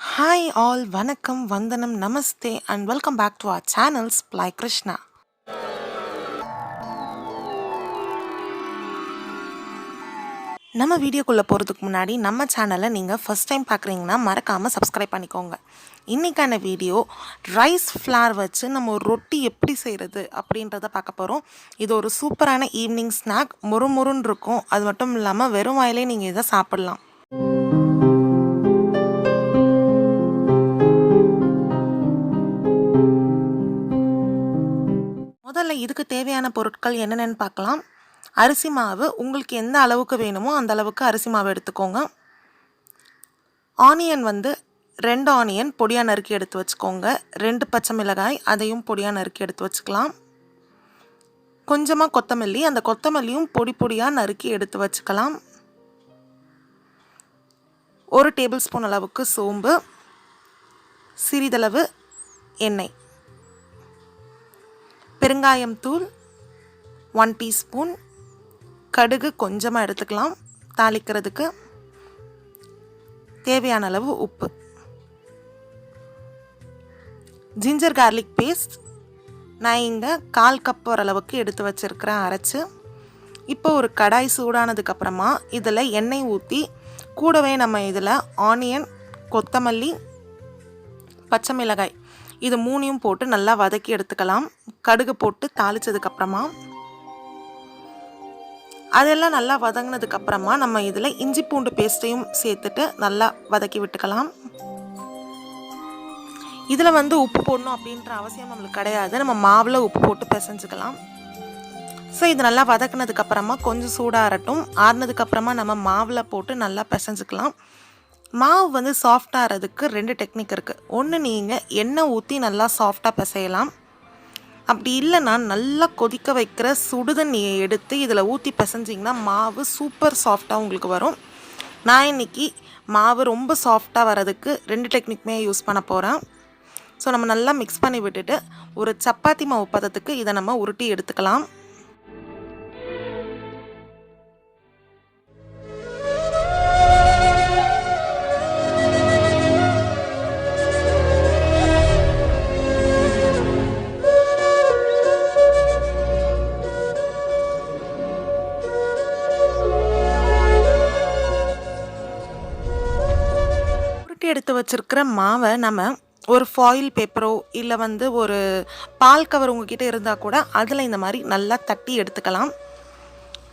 Hi all, Vanakkam, Vandanam, Namaste and welcome back to our channel SPLY KRISHNA. நம்ம வீடியோக்குள்ளே போகிறதுக்கு முன்னாடி நம்ம சேனலை நீங்கள் ஃபஸ்ட் டைம் பார்க்குறீங்கன்னா மறக்காமல் சப்ஸ்கிரைப் பண்ணிக்கோங்க. இன்றைக்கான வீடியோ ரைஸ் ஃப்ளார் வச்சு நம்ம ஒரு ரொட்டி எப்படி செய்கிறது அப்படின்றத பார்க்க போகிறோம். இது ஒரு சூப்பரான ஈவினிங் ஸ்நாக், முறுமுறுன்னு இருக்கும். அது மட்டும் இல்லாமல் வெறும் வாயிலே நீங்கள் இதை சாப்பிட்லாம். முதல்ல இதுக்கு தேவையான பொருட்கள் என்னென்னு பார்க்கலாம். அரிசி மாவு, உங்களுக்கு எந்த அளவுக்கு வேணுமோ அந்த அளவுக்கு அரிசி மாவு எடுத்துக்கோங்க. ஆனியன் 2 ஆனியன் பொடியாக நறுக்கி எடுத்து வச்சுக்கோங்க. 2 பச்சை மிளகாய், அதையும் பொடியாக நறுக்கி எடுத்து வச்சுக்கலாம். கொஞ்சமாக கொத்தமல்லி, அந்த கொத்தமல்லியும் பொடி பொடியாக நறுக்கி எடுத்து வச்சுக்கலாம். 1 டேபிள் ஸ்பூன் அளவுக்கு சோம்பு, சிறிதளவு எண்ணெய், பெருங்காயம் தூள் 1 டீஸ்பூன், கடுகு கொஞ்சமாக எடுத்துக்கலாம் தாளிக்கிறதுக்கு, தேவையான அளவு உப்பு, ஜிஞ்சர் கார்லிக் பேஸ்ட் நான் இங்கே 1/4 கப் அளவுக்கு எடுத்து வச்சுருக்கிறேன் அரைச்சி. இப்போ ஒரு கடாய் சூடானதுக்கப்புறமா இதில் எண்ணெய் ஊற்றி கூடவே நம்ம இதில் ஆனியன், கொத்தமல்லி, பச்சை மிளகாய் இது 3யும் போட்டு நல்லா வதக்கி எடுத்துக்கலாம். கடுகு போட்டு தாளித்ததுக்கப்புறமா அதெல்லாம் நல்லா வதங்கினதுக்கப்புறமா நம்ம இதில் இஞ்சி பூண்டு பேஸ்ட்டையும் சேர்த்துட்டு நல்லா வதக்கி விட்டுக்கலாம். இதில் உப்பு போடணும் அப்படின்ற அவசியம் நம்மளுக்கு கிடையாது. நம்ம மாவில் உப்பு போட்டு பிசைஞ்சுக்கலாம். ஸோ இது நல்லா வதக்கினதுக்கப்புறமா கொஞ்சம் சூடாகட்டும். ஆறுனதுக்கப்புறமா நம்ம மாவில் போட்டு நல்லா பிசைஞ்சுக்கலாம். மாவு சாஃப்டாகிறதுக்கு 2 டெக்னிக் இருக்குது. ஒன்று, நீங்கள் எண்ணெய் ஊற்றி நல்லா சாஃப்டாக பிசையலாம். அப்படி இல்லைன்னா நல்லா கொதிக்க வைக்கிற சுடுதண்ணியை எடுத்து இதில் ஊற்றி பிசைஞ்சிங்கன்னா மாவு சூப்பர் சாஃப்டாக உங்களுக்கு வரும். நான் இன்றைக்கி மாவு ரொம்ப சாஃப்டாக வரதுக்கு 2 டெக்னிக்குமே யூஸ் பண்ண போகிறேன். ஸோ நம்ம நல்லா மிக்ஸ் பண்ணி விட்டுட்டு ஒரு சப்பாத்தி மாவு பதத்துக்கு இதை நம்ம உருட்டி எடுத்துக்கலாம். எடுத்து வச்சிருக்கிற மாவை நம்ம ஒரு ஃபாயில் பேப்பரோ இல்லை ஒரு பால் கவர் உங்ககிட்ட இருந்தால் கூட அதில் இந்த மாதிரி நல்லா தட்டி எடுத்துக்கலாம்.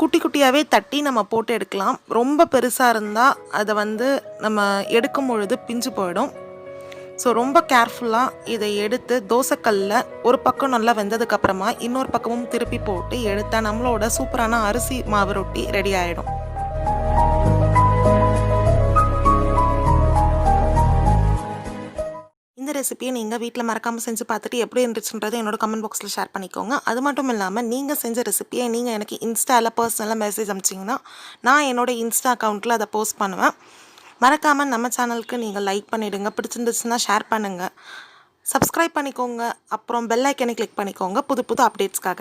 குட்டி குட்டியாகவே தட்டி நம்ம போட்டு எடுக்கலாம். ரொம்ப பெருசாக இருந்தால் அதை நம்ம எடுக்கும் பொழுது பிஞ்சு போயிடும். ஸோ ரொம்ப கேர்ஃபுல்லாக இதை எடுத்து தோசைக்கல்லில் ஒரு பக்கம் நல்லா வெந்ததுக்கப்புறமா இன்னொரு பக்கமும் திருப்பி போட்டு எடுத்தால் நம்மளோட சூப்பரான அரிசி மாவு ரொட்டி ரெடி ஆகிடும். இந்த ரெசிபியை நீங்கள் வீட்டில் மறக்காமல் செஞ்சு பார்த்துட்டு எப்படி இருந்துச்சுன்றதை என்னோட கமெண்ட் பாக்ஸில் ஷேர் பண்ணிக்கோங்க. அது மட்டும் இல்லாமல் நீங்கள் செஞ்ச ரெசிபியை நீங்கள் எனக்கு இன்ஸ்டாவில் பர்சனலாக மெசேஜ் அனுப்பிச்சிங்கன்னா நான் என்னோட இன்ஸ்டா அக்கௌண்ட்டில் அதை போஸ்ட் பண்ணுவேன். மறக்காமல் நம்ம சேனலுக்கு நீங்கள் லைக் பண்ணிவிடுங்க. பிடிச்சிருந்துச்சுன்னா ஷேர் பண்ணுங்கள், சப்ஸ்கிரைப் பண்ணிக்கோங்க, அப்புறம் பெல் ஐக்கனை கிளிக் பண்ணிக்கோங்க புது புது அப்டேட்ஸ்க்காக.